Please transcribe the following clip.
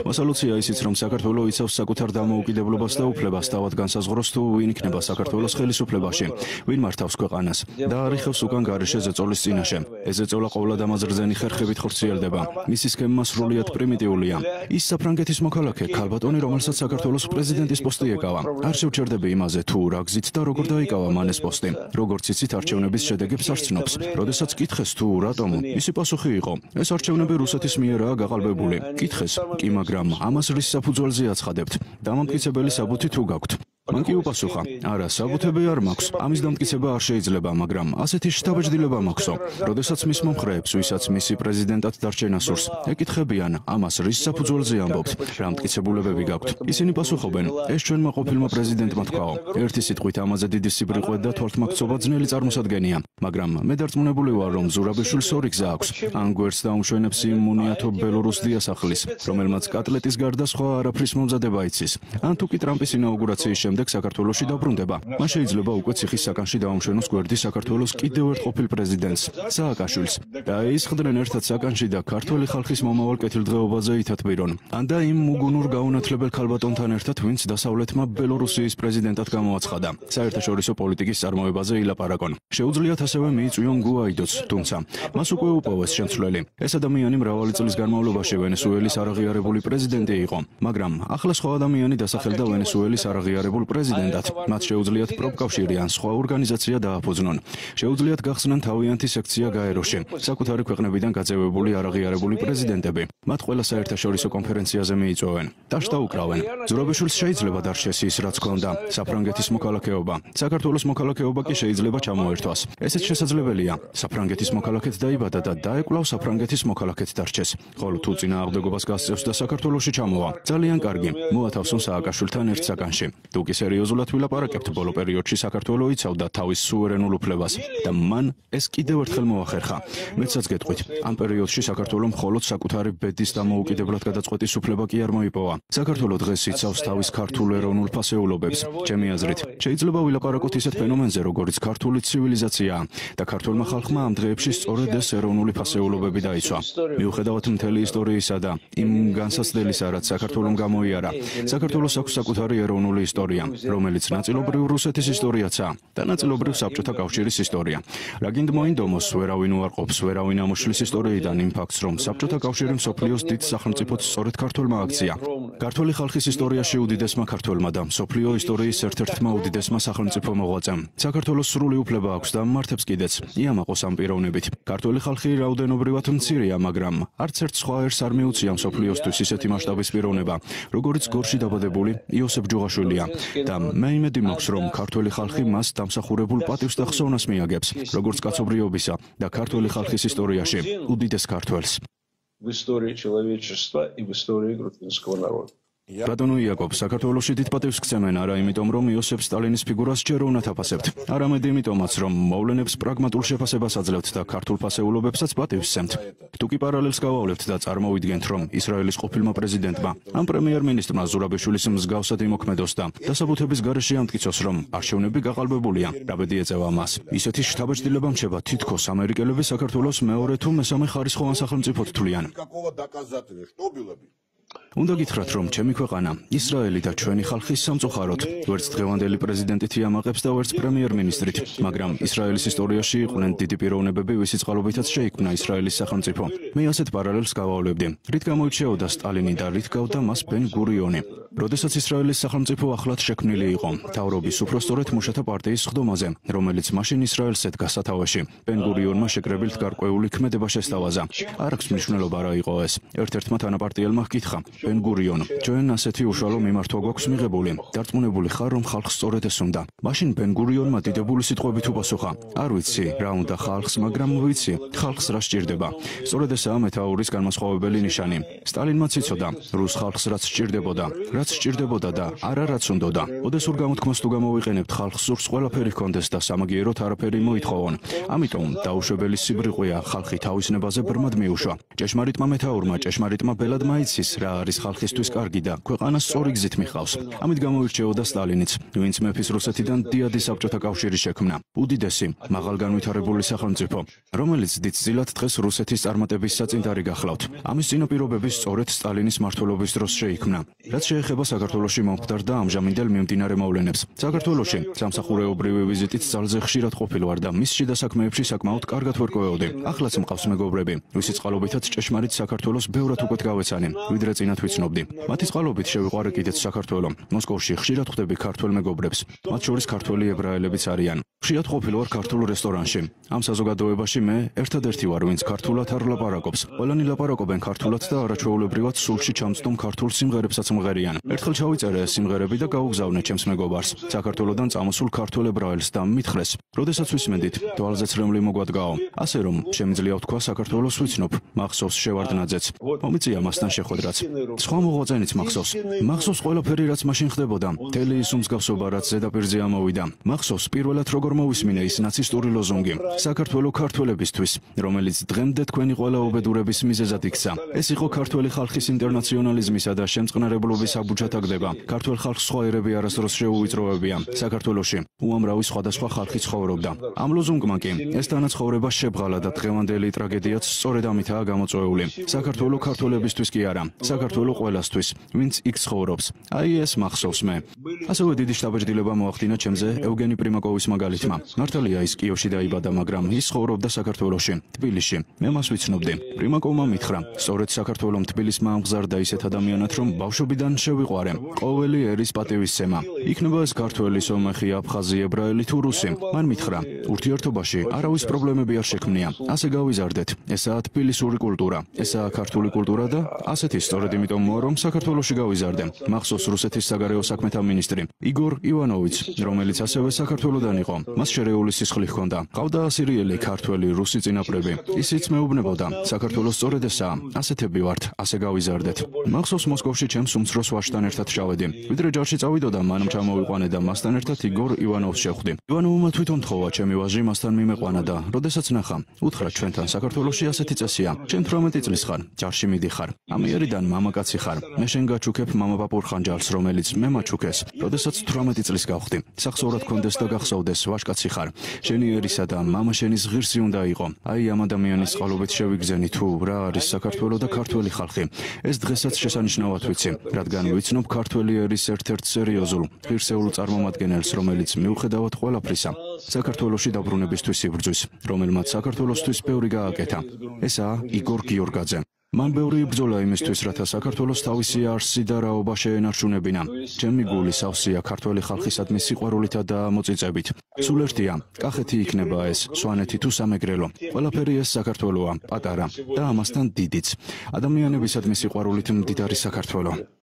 მოსალოცია ისიც, რომ საქართველო იცავს საკუთარ დამოუკიდებლობას და უფლებას თავად განსაზღვროს თუ ვინ იქნება საქართველოს ხელისუფლებაში, ვინ მართავს ქვეყანას და არიხევს უკან გარეშე ზეწოლის წინაშე. ეს ზეწოლა ყოვლადამაზრდენი ხერხებით ხორციელდება. მისი სქემა სრულიად პრიმიტიულია. ის საფრანგეთის მოქალაქე ქალბატონი, რომელსაც საქართველოს პრეზიდენტის პოსტი ეკავა. არ შევჩერდები იმაზე, თუ რა გზით და როგორ დაიკავა მან ეს პოსტი. როგორც იცით, არჩევნების შედეგებს არ ცნობს. როდესაც კითხეს თუ რატომ, მისი პასუხი იყო: ეს არჩევნები რუსეთის მიერაა გაყალბებული. კითხეს: კი, მაგრამ ამას რის საფუძველზე აცხადებთ? დამამტკიცებელი საბუთი თუ გაქვთ? მან კი უპასუხა: არა, საბუთები არ მაქვს. ამის დამტკიცება არ შეიძლება, მაგრამ ასეთი შთაბეჭდილება მაქვსო. როდესაც მის მომხრეებს, ვისაც მისი პრეზიდენტად დარჩენა სურს, ეკითხებიან: ამას რის საფუძველზე ამბობთ? რა მტკიცებულებები გაქვთ? ისინი პასუხობენ: ეს ჩვენმა ყოფილმა პრეზიდენტმა თქვაო. ერთი სიტყვით ამაზე დიდი სიბრიყვე და თვალთმაქცობა ძნელი წარმოსადგენია, მაგრამ მე დარწმუნებული ვარ, რომ ზურაბიშვილს ორი გზა აქვს. ან გვერდს დაუმშვენებს იმ მუნიათო ბელორუს დიასახლის, რომელმაც კატლეტის გარდა სხვა არაფრის მომზადება იცის. ან თუ კი ტრამპის ინაუგურაციის შემდეგ საქართველოში დაბრუნდება. მან შეიძლება უკვე ციხის საკანში დაუმშვენოს გვერდი საქართველოს კიდევ ერთ ყოფილ პრეზიდენტს, სააკაშვილს. და ისხდნენ ერთად საკანში და ქართველი ხალხის მომავალ კეთილდღეობაზე ითათბირონ. ან და იმ უგუნურ გაუნათლებელ ქალბატონთან ერთად, ვინც დასავლეთმა ბელორუსიის პრეზიდენტად გამოაცხადა. საერთაშორისო პოლიტიკის წარმოებაზე ილაპარაკონ. შეუძლიათ ასევე მიიწვიონ გუაიდოც, თუმცა მას უკვე უპოვეს შემცვლელი. ეს ადამიანი მრავალი წლის განმავლობაში ვენესუელის არაღიარებული პრეზიდენტი იყო, მაგრამ ახლა სხვა ადამიანი დასახელდა ვენესუელის არაღიარებულ პრეზიდენტად. მათ შეუძლიათ პროფკავშირი ან სხვა ორგანიზაცია დააფუძნონ. შეუძლიათ გახსნან თავიანთი სექცია გაეროში, საკუთარი ქვეყნებიდან გაწევებული არაღიარებული პრეზიდენტები. მათ ყველა საერთაშორისო კონფერენციაზე მიიწვევენ. დაშტა უკრავენ. ზურაბიშვილს შეიძლება დარჩეს ის, რაც ჰქონდა, საფრანგეთის მოქალაქეობა. საქართველოს მოქალაქეობა კი შეიძლება ჩამოერთვას. ესეც შესაძლებელია. საფრანგეთის მოქალაქედ დაიბადა და დაეკვლავ საფრანგეთის მოქალაქედ დარჩეს. ხოლო თუ წინააღმდეგობას გასწევს და საქართველოში ჩამოვა, ძალიან კარგი, მოათავსონ სააკაშვილთან ერთ საკანში. თუ კი სერიოზულად ვილაპარაკებთ, ბოლო პერიოდში საქართველო იცავდა თავის სუვერენულ უფლებას და მან ეს კიდევ ერთხელ მოახერხა. მეცაც გეტყვით, ამ პერიოდში საქართველომ მხოლოდ საკუთარი ბედის დამოუკიდებლად გადაწყვეტის უფლება კი არ მოიპოვა. საქართველო დღეს იცავს თავის ქართულ ეროვნულ ფასეულობებს. ჩემი აზრით, შეიძლება ვილაპარაკოთ ისეთ ფენომენზე, როგორიც ქართული ცივილიზაციაა და ქართულმა ხალხმა ამ დღეებში სწორედ ეს ეროვნული ფასეულობები დაიცვა. მიუხედავად მთელი ისტორიისა და იმ განსაცდელისა, რაც საქართველომ გამოიარა, საქართველოს აქვს საკუთარი ეროვნული ისტორია, რომელიც ნაწილობრივ რუსეთის ისტორიაცაა და ნაწილობრივ საბჭოთა კავშირის ისტორია. რა გინდ მოინდომოს, ვერავინ უარყოფს, ვერავინ ამოშლის ისტორიიდან იმ ფაქტს, რომ საბჭოთა კავშირი მსოფლიოს დიდ სახელმწიფოდ სწორედ ქართველმა აქცია. ქართველი ხალხის ისტორიაში უდიდესმა ქართველმა და მსოფლიო ისტორიის ერთ-ერთმა უდიდესმა სახელმწიფო მოღვაწემ. საქართველოს სრული უფლება აქვს და მართებს კიდეც. იამაყოს ამ პიროვნებით. ქართველი ხალხი რაოდენობრივად მცირეა, მაგრამ არც ერთ სხვა ერს არ მიუწია მსოფლიოსთვის ისეთი მასშტაბის პიროვნება, როგორიც გორში დაბადებული იოსებ ჯუღაშვილია. და მე იმედი მაქვს, რომ ქართველი ხალხი მას დამსახურებულ პატივს და ხსოვნას მიაგებს, როგორც კაცობრიობისა და ქართველი ხალხის ისტორიაში უდიდეს ქართველს. В истории человечества и в истории грузинского народа. ბატონო იაკობ, საქართველოში დიდ პატივს გცემენ არა იმიტომ, რომ იოსებ სტალინის ფიგურას ჯერ უნათ აფასებთ, არამედ იმიტომაც, რომ მოვლენებს პრაგმატულ შეფასებას აძლევთ და ქართულ ფასეულობებსაც პატივს სცემთ. თუ კი პარალელს გავავლევთ და წარმოვიდგენთ, რომ ისრაელის ყოფილმა პრეზიდენტმა ან პრემიერ-მინისტრმა ზურაბიშვილის მსგავსად იმოქმედოს და დასაბუთების გარეშე ამტკიცოს, რომ არჩევნები გაყალბებულია, რა ბედი ეწევა მას. ისეთი შთაბეჭდილება მჩება, თითქოს ამერიკელები საქართველოს მეორე თუ მესამე ხარისხოვან სახელმწიფოდ თვლიან. უნდა გითხრათ, რომ ჩემი ქვეყანა, ისრაელი და ჩვენი ხალხი სამწუხაროდ, ვერც დღევანდელი პრეზიდენტით იამაყებს და ვერც პრემიერ-მინისტრით, მაგრამ ისრაელის ისტორიაში იყვნენ დიდი პიროვნებები, ვისი წყალობითაც შეიქმნა ისრაელის სახელმწიფო. მე ასეთ პარალელს გავავლებდი. რით გამოირჩეოდა სტალინი და რით გავდა მას ბენ-გურიონი. როდესაც ისრაელის სახელმწიფო ახლად შექმნილი იყო, მთავრობის უпростоრეთ მუშათა პარტიის სხდომაზე, რომელიც მაშინ ისრაელს ედგა სათავეში, ბენ-გურიონმა შეკრებილ გარკვეული ქმედება შესთავაზა. არ აქვს მნიშვნელობა რა იყო ეს. ერთ-ერთმა თანაპარტიელმა ჰკითხა: ბენ-გურიონ, ჩვენ ასეთი უშუალო მიმართვა გვაქვს მიღებული. დარწმუნებული ხარ, რომ ხალხს სწორედ ეს უნდა. მაშინ ბენ-გურიონმა დიდებული სიტყვებით უპასუხა: არ ვიცი, რა უნდა ხალხს, მაგრამ ვიცი, ხალხს რა სჭირდება. სწორედ ესაა მეთაურის განმასხვავებელი ნიშანი. სტალინმაც იცოდა, რუს ხალხს რაც სჭირდებოდა, რაც სჭირდებოდა და არა რაც უნდოდა. ოდესურ გამოთქმას თუ გამოვიყენებთ, ხალხს სურს ყველაფერი ჰქონდეს და სამაგიეროდ არაფერი მოითხოვონ. ამიტომ დაუშვებელი სიბრიყვეა ხალხი თავის ნებაზე ბრმად მიუშვა. ჭეშმარიტმა მეთაურმა ჭეშმარიტმა ბელადმა იცის, რა არის ხალხისთვის კარგი და ქვეყანას სწორი გზით მიხავს. ამით გამოირჩეოდა სტალინიც, ვინც მეფის რუსეთიდან დიადი საბჭოთა კავშირის შექმნა. უდიდესი, მაღალ განვითარებული სახელმწიფო, რომელიც დიდწილად დღეს რუსეთის წარმატების საწინდარი გახლავთ. ამის წინაპირობები სწორედ სტალინის მმართველობის დროს შეიქმნა. რაც შეეხება საქართველოში მომხდარ და ამჟამინდელ მიმდინარე მოვლენებს. საქართველოში სამსახურეობრივი ვიზიტით ძალზე ხშირად ყოფილ ვარ და მის შიდა საქმეებში საკმაოდ კარგად ვერკვევოდი. ახლაც მყავს მეგობრები, ვისი წყალობითაც ჭეშმარიტ საქართველოს ბევრად უკეთ გავეცანი, ვიდრე წინათ ვიცნობდი. მათი წყალობით შევიყვარე კიდეც საქართველო. მოსკოვში ხშირად ხვდები ქართველ მეგობრებს, მათ შორის ქართველი ებრაელებიც არიან. ხშირად ყოფილ ვარ ქართულ რესტორანში. ამ საზოგადოებაში მე ერთადერთი ვარ, ვინც ქართულად არ ლაპარაკობს. ყველანი ლაპარაკობენ ქართულად და არაჩვეულებრივად სულში ჩამწდომ ქართულ სიმღერებსაც მღერიან. ერთხელ ჩავიწერე ეს სიმღერები და გაუგზავნე ჩემს მეგობარს, საქართველოდან წამოსულ ქართულ ებრაელს და მითხრეს, როდესაც ვისმენდით, თვალზე ცრემლი მოგვადგაო. ასე რომ, შემიძლია ვთქვა საქართველოს ვიცნობ, მახსოვს შევარდნაძეც. მომიწია მასთან შეხვედრაც. სხვა მოღვაწენიც მახსოვს. მახსოვს ყველაფერი, რაც მაშინ ხდებოდა, მთელი ის უმსგავსობა, რაც ზედაპირზე ამოვიდა. მახსოვს პირველად როგორ მოვისმინე ის ნაცისტური ლოზუნგი, საქართველო ქართველებისთვის, რომელიც დღემდე თქვენი ყველა უბედურების მიზეზად იქცა. ეს იყო ქართველი ხალხის ინტერნაციონალიზმისა და შემწყნარებლობის აბუჯათაგდება. ქართველ ხალხს სხვა ერები არასდროს შეუვიწროვებია. საქართველოში უამრავი სხვადასხვა ხალხი ცხოვრობდა. ამ ლოზუნგმა კი ეს თანაცხოვრება შებრალა და დღევანდელი ტრაგედიაც სწორედ ამითაა გამოწვეული. საქართველო ქართველებისთვის კი არა, საქართველო ყველასთვის, ვინც იქ ცხოვრობს. აი ეს მახსოვს მე. ასევე დიდი შთაბეჭდილება მოახდინა ჩემზე ევგენი პრიმაკოვის მაგალითმა. მართალია ის კიევში დაიბადა, მაგრამ ის ცხოვრობდა საქართველოში, თბილისში. მე მას ვიცნობდი. პრიმაკოვმა მითხრა, სწორედ საქართველომ თბილისმა ამგზარდა ისეთ ადამიანად, რომ ბავშვობიდან შევიყვარე. ყოველი ერის პატივისცემა. იქნება ეს ქართველი, სომეხი, აფხაზი, ებრაელი თუ რუსი. მან მითხრა, ურთიერთობაში არავის პრობლემები არ შექმნია. ასე გავიზარდეთ. ესაა თბილისური კულტურა, ესაა ქართული კულტურა და ასეთი სწორედ იმიტომ მოა, რომ საქართველოში გავიზარდე. მახსოვს რუსეთის საგარეო საქმეთა მინისტრი იგორ ივანოვიც, რომელიც ასევე საქართველოდან იყო. მას შერეული სისხლი ჰქონდა. ყავდა ასირიელი, ქართველი, რუსი წინაპრები. ისიც მეუბნებოდა, საქართველოს სწორედ ესაა. ასეთები ვართ, ასე გავიზარდეთ. მახსოვს მოსკოვში ჩემს უმცროს ვაჟთან ერთად ჩავედი. ვიდრე ჯარში წავიდოდა, მან ჩამოვიყვანე და მასთან ერთად იგორ ივანოვს შევხვდი. ივანოვმა თვითონ თხოვა ჩემი ვაჟი მასთან მიმეყვანა და როდესაც ნახა, უთხრა ჩვენთან საქართველოში ასეთი წესია. შენ 18 წლის ხარ, ჯარში მიდიხარ. ამიერიდან მამაკაცი ხარ. მე შენ გაჩუქებ მამაპაპურ ხანჯალს, რომელიც მე მაჩუქეს, როდესაც 18 წლის გავხდი. სახსოვრად გქონდეს და გახსოვდეს, ვაჟკაცი ხარ. შენი ერისა და მამა შენის ღირსი უნდა იყო. აი ამ ადამიანის წყალობით შევიგზენი თუ რა არის საქართველო და ქართველი ხალხი. ეს დღესაც შესანიშნავად ვიცი, რადგან ვიცნობ ქართველი ერის ერთ-ერთ სერიოზულ, ღირსეულ წარმომადგენელს, რომელიც მიუხედავად ყველაფრისა, საქართველოში დაბრუნებისთვის იბრძვის, რომელმაც საქართველოსთვის ბევრი გააკეთა. ესაა იგორ გიორგაძე. მან ბევრი იბრძოლა იმისთვის, რათა საქართველოს თავისი არსი და რაობა შეენარჩუნებინა. ჩემი გული სავსეა ქართველი ხალხისადმი სიყვარულითა და მოწიწებით. სულ ერთია, კახეთი იქნება ეს, სვანეთი თუ სამეგრელო. ყველაფერი ეს საქართველოა, პატარა და ამასთან დიდიც. ადამიანებისადმი სიყვარულით მდიდარი საქართველო.